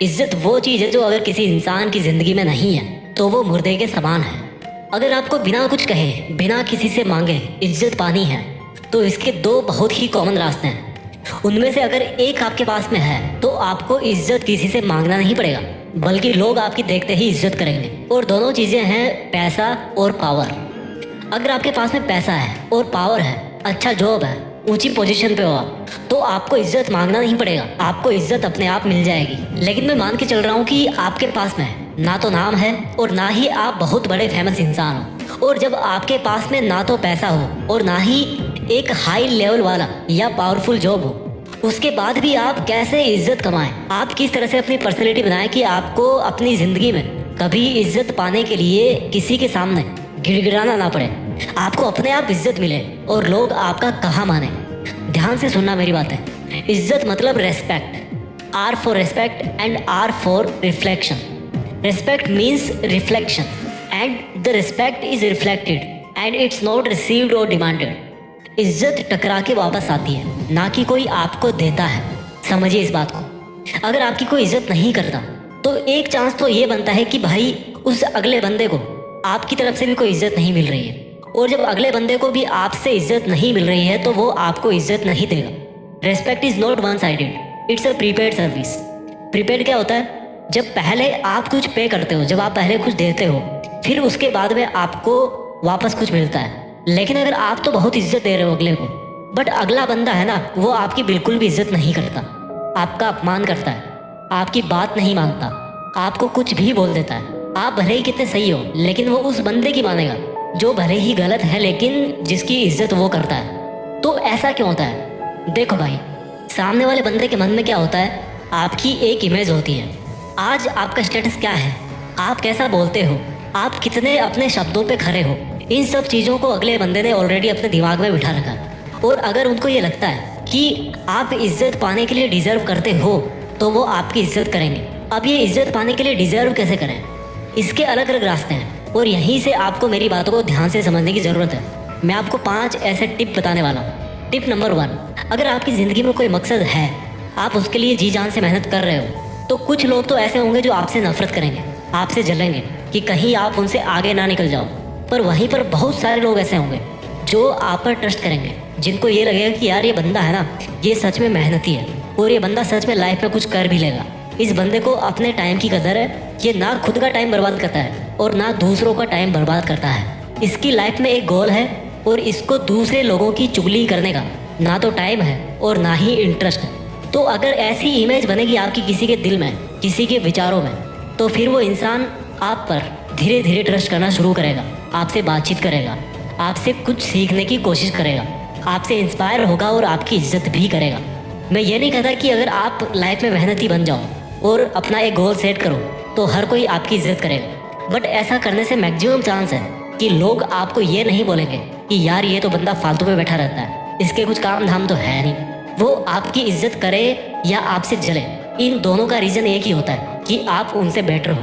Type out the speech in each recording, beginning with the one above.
इज्जत वो चीज़ है जो अगर किसी इंसान की ज़िंदगी में नहीं है तो वो मुर्दे के समान है। अगर आपको बिना कुछ कहे, बिना किसी से मांगे इज्जत पानी है तो इसके दो बहुत ही कॉमन रास्ते हैं। उनमें से अगर एक आपके पास में है तो आपको इज्जत किसी से मांगना नहीं पड़ेगा, बल्कि लोग आपकी देखते ही इज्जत करेंगे। और दोनों चीज़ें हैं पैसा और पावर। अगर आपके पास में पैसा है और पावर है, अच्छा जॉब है, ऊंची पोजीशन पे हो आप, तो आपको इज्जत मांगना नहीं पड़ेगा, आपको इज्जत अपने आप मिल जाएगी। लेकिन मैं मान के चल रहा हूँ कि आपके पास में ना तो नाम है और ना ही आप बहुत बड़े फेमस इंसान हो। और जब आपके पास में ना तो पैसा हो और ना ही एक हाई लेवल वाला या पावरफुल जॉब हो, उसके बाद भी आप कैसे इज्जत कमाएं, आप किस तरह से अपनी पर्सनैलिटी बनाएं कि आपको अपनी ज़िंदगी में कभी इज्जत पाने के लिए किसी के सामने गिड़गिड़ाना ना पड़े, आपको अपने आप इज्जत मिले और लोग आपका कहा माने। ध्यान से सुनना मेरी बातें। इज्जत मतलब respect. R for respect and R for reflection. Respect means reflection and the respect is reflected and it's not received और डिमांडेड। इज्जत टकरा के वापस आती है, ना कि कोई आपको देता है। समझिए इस बात को। अगर आपकी कोई इज्जत नहीं करता तो एक चांस तो ये बनता है कि भाई उस अगले बंदे को आपकी तरफ से भी कोई इज्जत नहीं मिल रही है, और जब अगले बंदे को भी आपसे इज्जत नहीं मिल रही है तो वो आपको इज्जत नहीं देगा। Respect is not one sided, it's a prepaid service. Prepaid क्या होता है? जब पहले आप कुछ पे करते हो, जब आप पहले कुछ देते हो, फिर उसके बाद में आपको वापस कुछ मिलता है। लेकिन अगर आप तो बहुत इज्जत दे रहे हो अगले को, बट अगला बंदा है ना, वो आपकी बिल्कुल भी इज्जत नहीं करता, आपका अपमान करता है, आपकी बात नहीं मानता, आपको कुछ भी बोल देता है। आप भले ही कितने सही हो, लेकिन वो उस बंदे की मानेगा जो भले ही गलत है लेकिन जिसकी इज्जत वो करता है। तो ऐसा क्यों होता है? देखो भाई, सामने वाले बंदे के मन में क्या होता है, आपकी एक इमेज होती है। आज आपका स्टेटस क्या है, आप कैसा बोलते हो, आप कितने अपने शब्दों पे खरे हो, इन सब चीज़ों को अगले बंदे ने ऑलरेडी अपने दिमाग में बिठा रखा है। और अगर उनको ये लगता है कि आप इज्जत पाने के लिए डिज़र्व करते हो तो वो आपकी इज्जत करेंगे। अब ये इज्जत पाने के लिए डिज़र्व कैसे करें, इसके अलग अलग रास्ते हैं, और यहीं से आपको मेरी बातों को ध्यान से समझने की ज़रूरत है। मैं आपको 5 ऐसे टिप बताने वाला हूँ। टिप नंबर 1, अगर आपकी ज़िंदगी में कोई मकसद है, आप उसके लिए जी जान से मेहनत कर रहे हो, तो कुछ लोग तो ऐसे होंगे जो आपसे नफरत करेंगे, आपसे जलेंगे कि कहीं आप उनसे आगे ना निकल जाओ। पर वहीं पर बहुत सारे लोग ऐसे होंगे जो आप पर ट्रस्ट करेंगे, जिनको ये लगेगा कि यार ये बंदा है ना, ये सच में मेहनती है और ये बंदा सच में लाइफ में कुछ कर भी लेगा। इस बंदे को अपने टाइम की कदर है, ये ना खुद का टाइम बर्बाद करता है और ना दूसरों का टाइम बर्बाद करता है। इसकी लाइफ में एक गोल है और इसको दूसरे लोगों की चुगली करने का ना तो टाइम है और ना ही इंटरेस्ट है। तो अगर ऐसी इमेज बनेगी आपकी किसी के दिल में, किसी के विचारों में, तो फिर वो इंसान आप पर धीरे धीरे ट्रस्ट करना शुरू करेगा, आपसे बातचीत करेगा, आपसे कुछ सीखने की कोशिश करेगा, आपसे इंस्पायर होगा और आपकी इज्जत भी करेगा। मैं ये नहीं कहता कि अगर आप लाइफ में मेहनती बन जाओ और अपना एक गोल सेट करो तो हर कोई आपकी इज्जत करेगा, बट ऐसा करने से मैक्सिमम चांस है कि लोग आपको ये नहीं बोलेंगे कि यार ये तो बंदा फालतू पे बैठा रहता है, इसके कुछ काम धाम तो है नहीं। वो आपकी इज्जत करे या आपसे जले, इन दोनों का रीज़न एक ही होता है कि आप उनसे बेटर हो।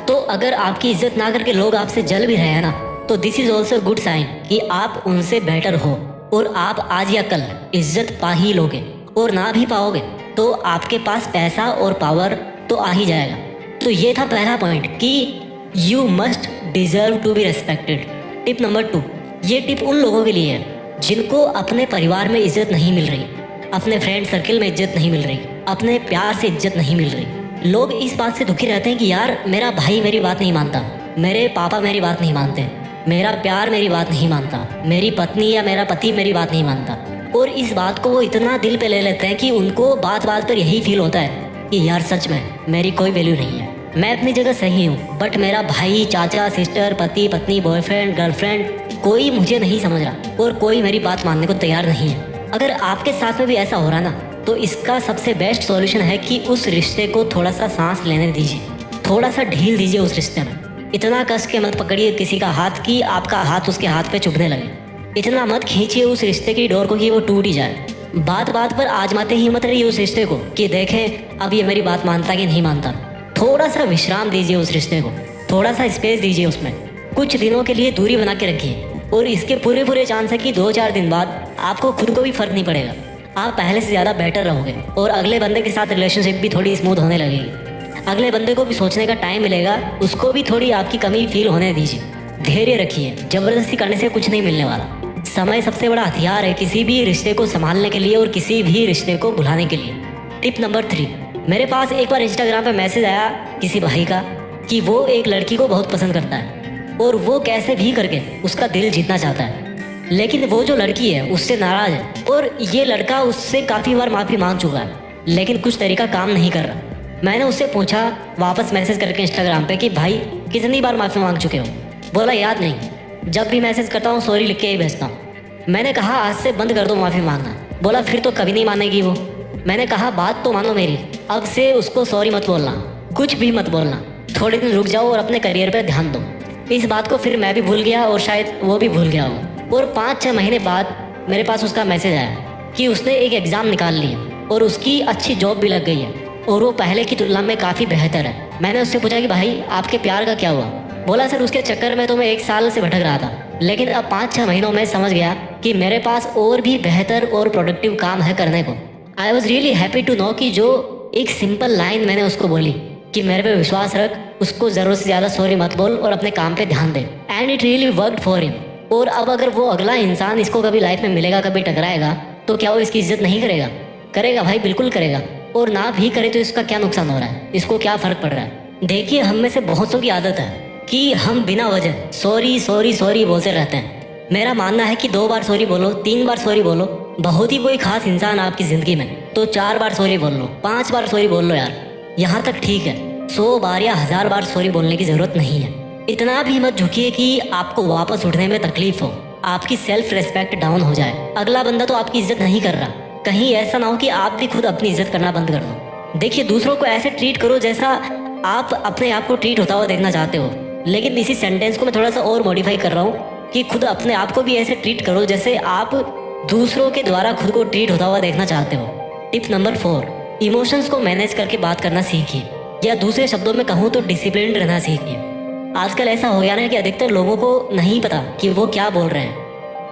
तो अगर आपकी इज्जत ना करके लोग आपसे जल भी रहे हैं ना, तो this is also good sign कि आप उनसे बेटर हो और आप आज या कल इज्जत पा ही लोगे। और ना भी पाओगे तो आपके पास पैसा और पावर तो आ ही जाएगा। तो ये था पहला पॉइंट कि you must deserve to be respected. Tip number 2, ये टिप उन लोगों के लिए है जिनको अपने परिवार में इज्जत नहीं मिल रही, अपने फ्रेंड सर्किल में इज्जत नहीं मिल रही, अपने प्यार से इज्जत नहीं मिल रही। लोग इस बात से दुखी रहते हैं कि यार मेरा भाई मेरी बात नहीं मानता, मेरे पापा मेरी बात नहीं मानते, मेरा प्यार मेरी बात नहीं मानता, मेरी पत्नी या मेरा पति मेरी बात नहीं मानता। और इस बात को वो इतना दिल पे ले लेते हैं कि उनको बात बात पर यही फील होता है कि यार सच में मेरी कोई वैल्यू नहीं है, मैं अपनी जगह सही हूँ, बट मेरा भाई, चाचा, सिस्टर, पति, पत्नी, बॉयफ्रेंड, गर्लफ्रेंड, कोई मुझे नहीं समझ रहा और कोई मेरी बात मानने को तैयार नहीं है। अगर आपके साथ में भी ऐसा हो रहा ना, तो इसका सबसे बेस्ट सॉल्यूशन है कि उस रिश्ते को थोड़ा सा सांस लेने दीजिए, थोड़ा सा ढील दीजिए उस रिश्ते में। इतना कस के मत पकड़िए किसी का हाथ कि आपका हाथ उसके हाथ पे चुभने लगे। इतना मत खींचिए उस रिश्ते की डोर को कि वो टूट ही जाए। बात बात पर आजमाते ही मत रहिए उस रिश्ते को कि देखें अब ये मेरी बात मानता कि नहीं मानता। थोड़ा सा विश्राम दीजिए उस रिश्ते को, थोड़ा सा स्पेस दीजिए उसमें, कुछ दिनों के लिए दूरी बना के रखिए। और इसके पूरे चांस है कि 2-4 दिन बाद आपको खुद को भी फर्क नहीं पड़ेगा, आप पहले से ज़्यादा बेटर रहोगे और अगले बंदे के साथ रिलेशनशिप भी थोड़ी स्मूथ होने लगेगी। अगले बंदे को भी सोचने का टाइम मिलेगा, उसको भी थोड़ी आपकी कमी फील होने दीजिए। धैर्य रखिए, जबरदस्ती करने से कुछ नहीं मिलने वाला। समय सबसे बड़ा हथियार है किसी भी रिश्ते को संभालने के लिए और किसी भी रिश्ते को भुलाने के लिए। टिप नंबर 3, मेरे पास एक बार इंस्टाग्राम पे मैसेज आया किसी भाई का कि वो एक लड़की को बहुत पसंद करता है और वो कैसे भी करके उसका दिल जीतना चाहता है, लेकिन वो जो लड़की है उससे नाराज है और ये लड़का उससे काफ़ी बार माफ़ी मांग चुका है, लेकिन कुछ तरीका काम नहीं कर रहा। मैंने उससे पूछा वापस मैसेज करके इंस्टाग्राम पे कि भाई कितनी बार माफ़ी मांग चुके हो? बोला याद नहीं, जब भी मैसेज करता हूँ सॉरी लिख के ही भेजता हूँ। मैंने कहा आज से बंद कर दो माफ़ी मांगना। बोला फिर तो कभी नहीं मानेगी वो। मैंने कहा बात तो मानो मेरी, अब से उसको सॉरी मत बोलना, कुछ भी मत बोलना, थोड़े दिन रुक जाओ और अपने करियर पर ध्यान दो। इस बात को फिर मैं भी भूल गया और शायद वो भी भूल गया हो। और 5-6 महीने बाद मेरे पास उसका मैसेज आया कि उसने एक एग्ज़ाम निकाल लिया और उसकी अच्छी जॉब भी लग गई है और वो पहले की तुलना में काफ़ी बेहतर है। मैंने उससे पूछा कि भाई आपके प्यार का क्या हुआ? बोला सर उसके चक्कर में तो मैं 1 साल से भटक रहा था, लेकिन अब 5-6 महीनों में समझ गया कि मेरे पास और भी बेहतर और प्रोडक्टिव काम है करने को। I was really happy to know कि जो एक सिंपल लाइन मैंने उसको बोली कि मेरे पे विश्वास रख, उसको ज़रूरत से ज़्यादा सॉरी मत बोल और अपने काम पे ध्यान दे। And it really worked for him. और अब अगर वो अगला इंसान इसको कभी लाइफ में मिलेगा, कभी टकराएगा, तो क्या वो इसकी इज्जत नहीं करेगा? करेगा भाई, बिल्कुल करेगा। और ना भी करे तो इसका क्या नुकसान हो रहा है, इसको क्या फ़र्क पड़ रहा है? देखिए हम में से बहुत सौ की आदत है कि हम बिना वजह सॉरी सॉरी सॉरी बोलते रहते हैं। मेरा मानना है कि 2 बार सॉरी बोलो, 3 बार सॉरी बोलो, बहुत ही कोई खास इंसान आपकी ज़िंदगी में तो 4 बार सॉरी बोल लो, 5 बार सॉरी बोल लो यार, यहाँ तक ठीक है। 100 बार या 1000 बार सॉरी बोलने की ज़रूरत नहीं है। इतना भी मत झुकिए कि आपको वापस उठने में तकलीफ हो, आपकी सेल्फ रेस्पेक्ट डाउन हो जाए। अगला बंदा तो आपकी इज्जत नहीं कर रहा, कहीं ऐसा ना हो कि आप भी खुद अपनी इज्जत करना बंद कर दो। देखिए दूसरों को ऐसे ट्रीट करो जैसा आप अपने आप को ट्रीट होता हुआ देखना चाहते हो, लेकिन इसी सेंटेंस को मैं थोड़ा सा और मॉडिफाई कर रहा हूँ कि खुद अपने आप को भी ऐसे ट्रीट करो जैसे आप दूसरों के द्वारा खुद को ट्रीट होता हुआ देखना चाहते हो। टिप नंबर 4, इमोशंस को मैनेज करके बात करना सीखिए, या दूसरे शब्दों में कहूँ तो डिसिप्लिन रहना सीखिए। आजकल ऐसा हो गया ना कि अधिकतर लोगों को नहीं पता कि वो क्या बोल रहे हैं।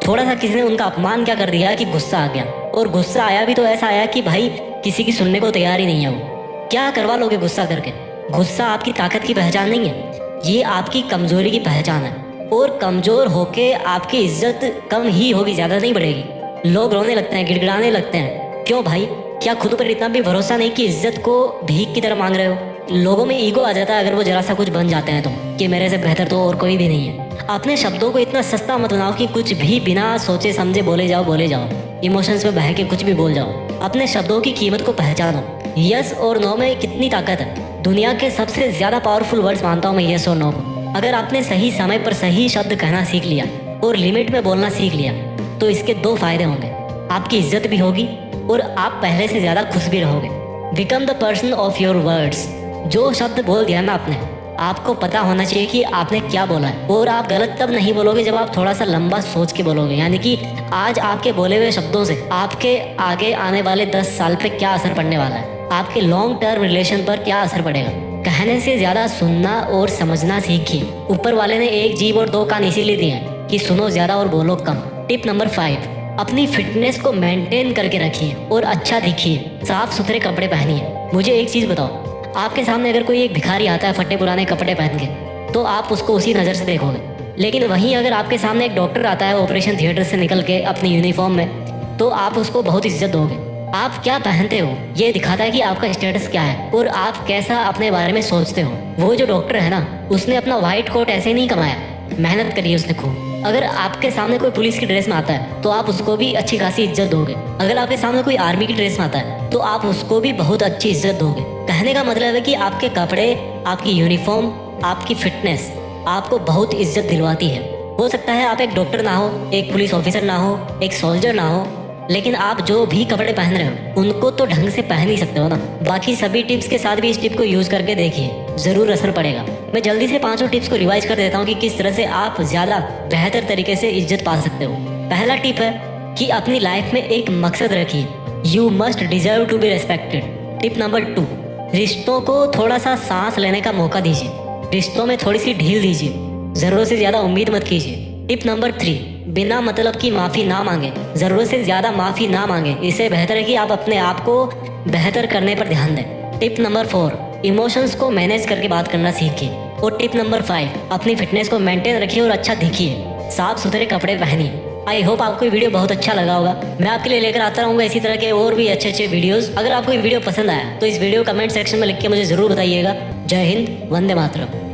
थोड़ा सा किसी ने उनका अपमान क्या कर दिया कि गुस्सा आ गया, और गुस्सा आया भी तो ऐसा आया कि भाई किसी की सुनने को तैयार ही नहीं है। वो क्या करवा लोगे गुस्सा करके? गुस्सा आपकी ताकत की पहचान नहीं है, ये आपकी कमजोरी की पहचान है। और कमजोर होके आपकी इज्जत कम ही होगी, ज़्यादा नहीं बढ़ेगी। लोग रोने लगते हैं, गिड़गिड़ाने लगते हैं। क्यों भाई? क्या खुद पर इतना भी भरोसा नहीं कि इज्जत को भीख की तरह मांग रहे हो? लोगों में ईगो आ जाता है अगर वो जरा सा कुछ बन जाते हैं तो, कि मेरे से बेहतर तो और कोई भी नहीं है। अपने शब्दों को इतना सस्ता मत बनाओ कि कुछ भी बिना सोचे समझे बोले जाओ, इमोशंस में बह के कुछ भी बोल जाओ। अपने शब्दों की कीमत को पहचानो। यस और नो में कितनी ताकत है। दुनिया के सबसे ज़्यादा पावरफुल वर्ड्स मानता हूँ मैं यस और नो को। अगर आपने सही समय पर सही शब्द कहना सीख लिया और लिमिट में बोलना सीख लिया तो इसके 2 फायदे होंगे, आपकी इज्जत भी होगी और आप पहले से ज़्यादा खुश भी रहोगे। Become the person of your words. जो शब्द बोल दिया ना आपने, आपको पता होना चाहिए कि आपने क्या बोला है। और आप गलत तब नहीं बोलोगे जब आप थोड़ा सा लंबा सोच के बोलोगे, यानी कि आज आपके बोले हुए शब्दों से आपके आगे आने वाले 10 साल पे क्या असर पड़ने वाला है, आपके लॉन्ग टर्म रिलेशन पर क्या असर पड़ेगा। कहने से ज़्यादा सुनना और समझना सीखिए। ऊपर वाले ने 1 जीभ और 2 कान इसीलिए दिए हैं कि सुनो ज़्यादा और बोलो कम। टिप नंबर 5, अपनी फिटनेस को मेंटेन करके रखिए और अच्छा दिखिए, साफ सुथरे कपड़े पहनिए। मुझे एक चीज़ बताओ, आपके सामने अगर कोई एक भिखारी आता है फटे पुराने कपड़े पहन के, तो आप उसको उसी नज़र से देखोगे। लेकिन वहीं अगर आपके सामने एक डॉक्टर आता है ऑपरेशन थिएटर से निकल के अपनी यूनिफॉर्म में, तो आप उसको बहुत इज्जत दोगे। आप क्या पहनते हो ये दिखाता है कि आपका स्टेटस क्या है और आप कैसा अपने बारे में सोचते हो। वो जो डॉक्टर है ना, उसने अपना व्हाइट कोट ऐसे नहीं कमाया, मेहनत करी है उसने खूब। अगर आपके सामने कोई पुलिस की ड्रेस में आता है तो आप उसको भी अच्छी खासी इज्जत दोगे। अगर आपके सामने कोई आर्मी की ड्रेस में आता है तो आप उसको भी बहुत अच्छी इज्जत दोगे। कहने का मतलब है कि आपके कपड़े, आपकी यूनिफॉर्म, आपकी फिटनेस आपको बहुत इज्जत दिलवाती है। हो सकता है आप एक डॉक्टर ना हो, एक पुलिस ऑफिसर ना हो, एक सोल्जर ना हो, लेकिन आप जो भी कपड़े पहन रहे हो उनको तो ढंग से पहन ही सकते हो ना। बाकी सभी टिप्स के साथ भी इस टिप को यूज़ करके देखिए, ज़रूर असर पड़ेगा। मैं जल्दी से 5 टिप्स को रिवाइज कर देता हूँ कि किस तरह से आप ज़्यादा बेहतर तरीके से इज्जत पा सकते हो। पहला टिप है कि अपनी लाइफ में एक मकसद रखिए। You must deserve to be respected. Tip number 2, रिश्तों को थोड़ा सा सांस लेने का मौका दीजिए। रिश्तों में थोड़ी सी ढील दीजिए, ज़रूरत से ज़्यादा उम्मीद मत कीजिए। टिप नंबर 3, बिना मतलब की माफ़ी ना मांगे, ज़रूरत से ज़्यादा माफ़ी ना मांगे। इससे बेहतर है कि आप अपने आप को बेहतर करने पर ध्यान दें। टिप नंबर 4, इमोशंस को मैनेज करके बात करना सीखिए। और टिप नंबर 5, अपनी फिटनेस को मेंटेन रखिए और अच्छा दिखिए, साफ सुथरे कपड़े पहनिए। आई होप आपको ये वीडियो बहुत अच्छा लगा होगा। मैं आपके लिए लेकर आता रहूँगा इसी तरह के और भी अच्छे अच्छे वीडियोस। अगर आपको ये वीडियो पसंद आया तो इस वीडियो कमेंट सेक्शन में लिख के मुझे ज़रूर बताइएगा। जय हिंद, वंदे मातरम।